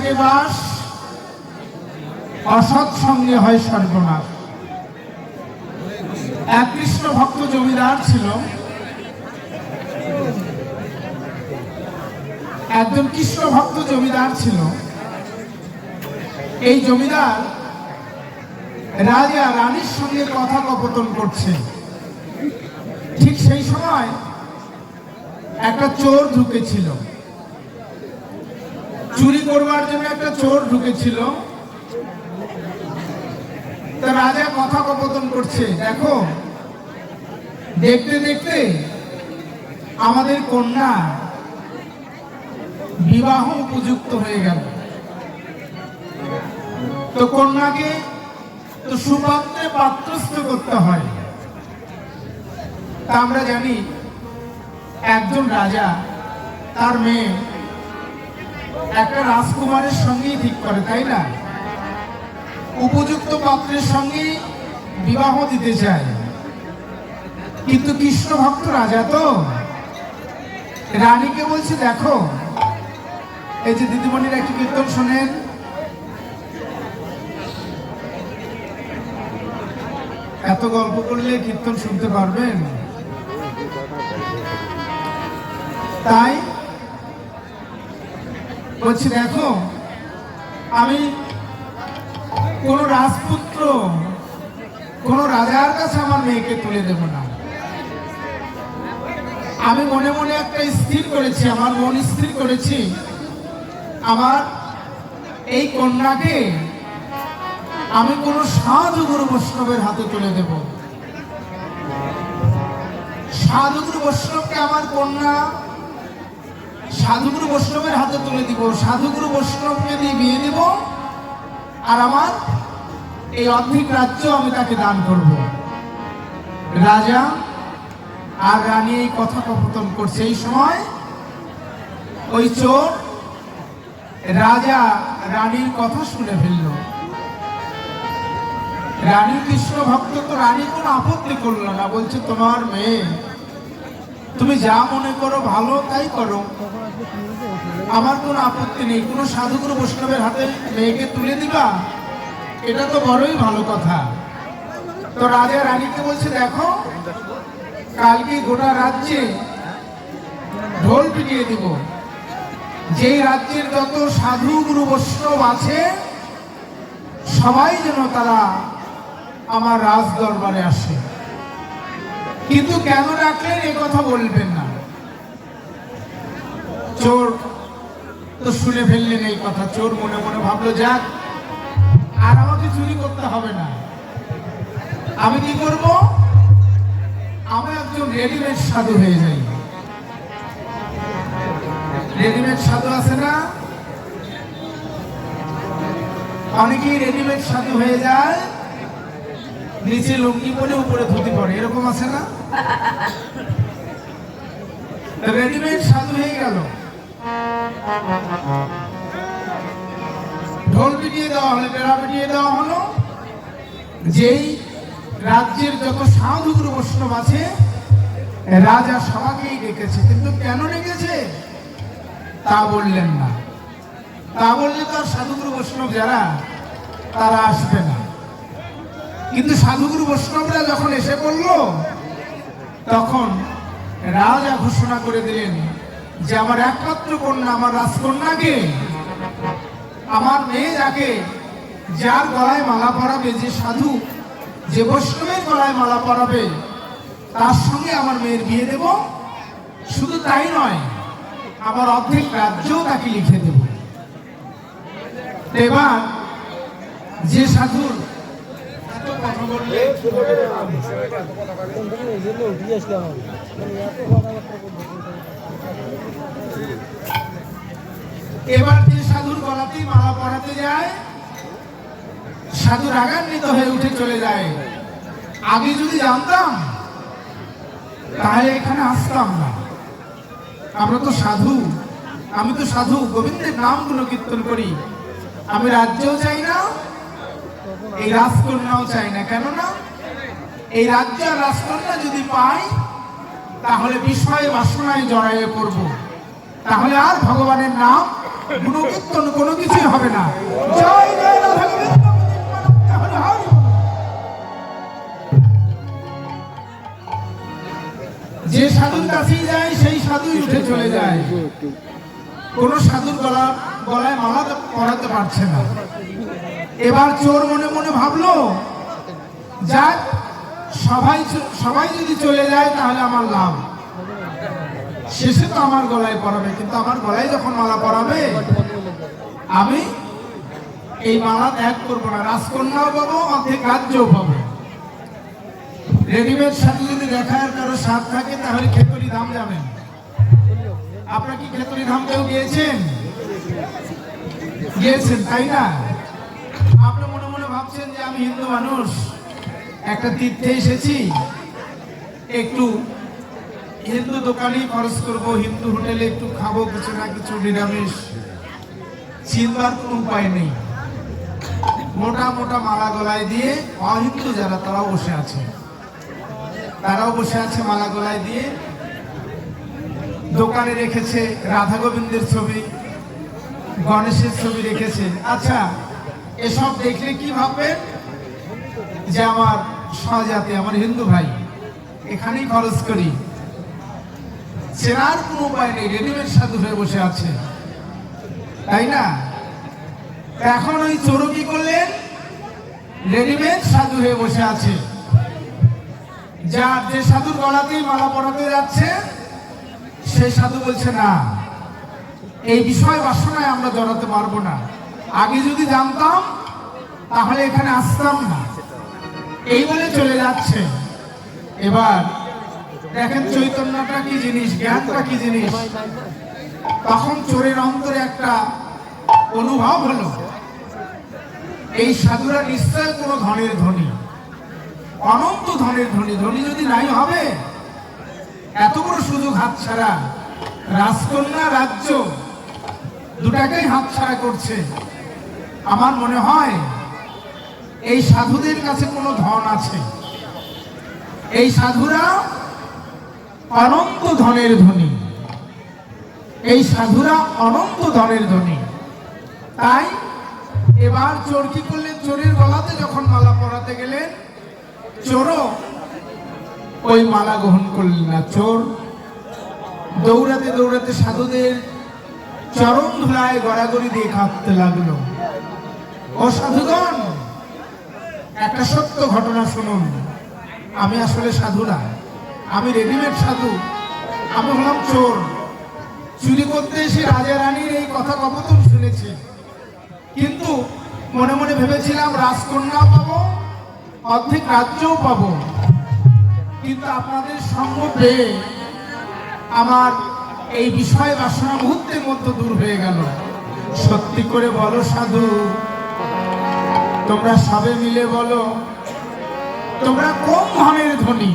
সৎসঙ্গে বাস, অসৎ সঙ্গে হয় সর্বনাশ। এক কৃষ্ণ ভক্ত জমিদার ছিল, একজন কৃষ্ণ ভক্ত জমিদার ছিল। এই জমিদার রাজা রানীর সঙ্গে কথোপকথন করছে। ঠিক সেই সময় একটা চোর ঢুকেছিল, চুরি করবার জন্য একটা চোর ঢুকেছিল। তা রাজা কথোপকথন করছে, দেখো দেখতে দেখতে আমাদের কন্যা বিবাহ উপযুক্ত হয়ে গেল। তো কন্যাকে তো সুপাত্রে পাত্রস্থ করতে হয়। তা আমরা জানি একজন রাজা তার মেয়ে একটা রাজকুমারের সঙ্গেই ঠিক করে, তাই না? উপযুক্ত পাত্রের সঙ্গে বিবাহ দিতে চায়। কিন্তু কৃষ্ণ ভক্ত রাজা তো রানীকে বলছে, দেখো এই যে দিদিমণির একটি কীর্তন শোনেন, এত গল্প করলে কীর্তন শুনতে পারবেন? তাই বলছি, দেখো আমি কোন রাজপুত্র, কোন রাজার কাছে আমার মেয়েকে তুলে দেব না। আমি মনে মনে একটা স্থির করেছি, আমার মন স্থির করেছি, আমার এই কন্যাকে আমি কোন সাধু গুরু বৈষ্ণবের হাতে তুলে দেব। সাধুগুরু বৈষ্ণবকে আমার কন্যা সাধুগুরু বৈষ্ণবের হাতে তুলে দিব, সাধুগুরু বৈষ্ণবকে দিয়ে বিয়ে দেব, আর আমার এই অর্ধেক রাজ্য আমি তাকে দান করব। রাজা আর রানী এই কথোপকথন করছে। এই সময় ওই চোর রাজা রানীর কথা শুনে ফেলল। রানী কৃষ্ণ ভক্ত, তো রানী কোনো আপত্তি করলো না, বলছে তোমার মেয়ে, তুমি যা মনে করো ভালো তাই করো, আমার কোনো আপত্তি নেই। কোনো সাধুগুরু বৈষ্ণবের হাতে মেয়েকে তুলে দিবা, এটা তো বড়ই ভালো কথা। তো রাজা রানীকে বলছে, দেখো কালকে গোটা রাজ্যে ঢোল পিটিয়ে দিব, যেই রাজ্যের যত সাধু গুরু বৈষ্ণব আছে সবাই যেন তারা আমার রাজ দরবারে আসে। কিন্তু কেন রাখলেন এ কথা বলবেন না। চোর তো শুনে ফেললেন এই কথা। চোর মনে মনে ভাবলো, যাক আর আমাকে চুরি করতে হবে না, আমি কি করব, আমি একজন রেডিমেড সাধু হয়ে যাই। রেডিমেড সাধু আছে না, অনেকেই রেডিমেড সাধু হয়ে যায়, নিচে লুঙ্গি পরে উপরে ধুতি পরে, এরকম আছে না? রেডিমেড সাধু হয়ে গেল। ঢোল পিটিয়ে দেওয়া হলো, বেড়া পিটিয়ে দেওয়া হলো। যেই রাজ্যের যত সাধু গুরু বৈষ্ণব আছে রাজা সবাইকেই ডেকেছে, কিন্তু কেন ডেকেছে তা বললেন না। তা বললে তো সাধুগুরু বৈষ্ণব যারা তারা আসবে না। কিন্তু সাধুগুরু বৈষ্ণবরা যখন এসে পড়ল, তখন রাজা ঘোষণা করে দিলেন যে আমার একমাত্র কন্যা, আমার রাজকন্যাকে, আমার মেয়ে যাকে, যার গলায় মালা পরাবে, যে সাধু, যে বৈষ্ণবের গলায় মালা পরাবে, তার সঙ্গে আমার মেয়ের বিয়ে দেব। শুধু তাই নয়, আমার অর্ধেক রাজ্যও তাকে লিখে দেব। এবার যে সাধুর কথা বললে, এবার যে সাধুর গলাতেই মালা পরাতে যায়, সাধু রাগান্বিত হয়ে উঠে চলে যায়। আগে যদি জানতাম তাহলে এখানে আসতাম না। আমরা তো সাধু, আমি তো সাধু, গোবিন্দের নামগুলো কীর্তন করি। আমি রাজ্যও চাই না, এই রাজকন্যাও চাই না। কেননা এই রাজ্য আর রাজকন্যা যদি পাই, তাহলে বিষয় বাসনায় জড়াইয়ে পড়ব, তাহলে আর ভগবানের নাম গুণকীর্তন কোনো কিছুই হবে না। জয় জয় রাধা গোবিন্দ, হরি হরি। যে সাধুর কাছেই যায় সেই সাধুই উঠে চলে যায়, কোন সাধুর গলায় মালা পরাতে পারছে না। এবার চোর মনে মনে ভাবলো, যাক সবাই যদি চলে যায় তাহলে আমার লাভ, শেষে তো আমার গলায় পরাবে, কিন্তু আমার গলায় যখন মালা পরাবে আমি এই মালা ত্যাগ করবো না, রাজকন্যাও পাবো, অর্ধেক রাজ্যও পাবো। রেডিমেড সাথে যদি দেখার কারো স্বাদ থাকে তাহলে খেতড়ি ধাম যাবেন। আপনারা কি খেতড়ি ধাম কেউ গিয়েছেন? গিয়েছেন তাই না? আপনি মনে মনে ভাবছেন যে আমি হিন্দু মানুষ, একটা তীর্থে এসেছি, একটু হিন্দু দোকানেই খরচ করবো, হিন্দু হোটেলে একটু খাবো কিছু না কিছু নিরামিষ। চিন্তার কোনো উপায় নেই। মোটা মোটা মালা গলায় দিয়ে অহিন্দু যারা তারাও বসে আছে, মালা গলায় দিয়ে। দোকানে রেখেছে রাধা গোবিন্দের ছবি, গণেশের ছবি রেখেছে। আচ্ছা, এসব দেখলে কি ভাববেন যে আমার স্বজাতি, আমার হিন্দু ভাই, এখানেই খরচ করি। চেনার কোনো উপায় নেই, রেডিমেড সাধু হয়ে বসে আছে, তাই না? এখন ওই চোর কি করলেন? রেডিমেড সাধু হয়ে বসে আছে। যে সাধুর গলাতেই মালা পরাতে যাচ্ছে সেই সাধু বলছে, না, এই বিষয় বাসনায় আমরা জড়াতে পারবো না, আগে যদি জানতাম তাহলে এখানে আসতাম না, এই বলে চলে যাচ্ছে। এবার দেখেন চৈতন্যটা কি জিনিস, জ্ঞানটা কি জিনিস। তখন চোরের অন্তরে একটা অনুভব হলো, এই সাধুরা নিশ্চয় কোনো ধনের ধনী, অনন্ত ধনের ধনী। ধনী যদি নাই হবে, এত বড় সুযোগ হাতছাড়া, রাজকন্যা রাজ্য দুটাকেই হাতছাড়া করছে। আমার মনে হয় এই সাধুদের কাছে কোনো ধন আছে, এই সাধুরা অনন্ত ধনের ধনী, এই সাধুরা অনন্ত ধনের ধনী। তাই এবার চোর কি করলেন? চোরের গলাতে যখন মালা পরাতে গেলেন, চোরও ওই মালা গ্রহণ করলেন না। চোর দৌড়াতে দৌড়াতে সাধুদের চরণ ধুলায় গড়াগড়ি দিয়ে কাঁদতে লাগলো। ও সাধুগণ, একটা সত্য ঘটনা শুনুন, আমি আসলে সাধু না, আমি রেডিমেড সাধু, আমি হলাম চোর। চুরি করতে এসে রাজা রানীর এই কথা কবতন শুনেছি, কিন্তু মনে মনে ভেবেছিলাম রাজকন্যাও পাবো, অর্ধেক রাজ্যও পাবো, কিন্তু আপনাদের সঙ্গ পেয়ে আমার এই বিষয় বাসনা মুহূর্তের মধ্যে দূর হয়ে গেল। সত্যি করে বলো সাধু, তোমরা সবে মিলে বলো, তোমরা কোন ধনের ধনী?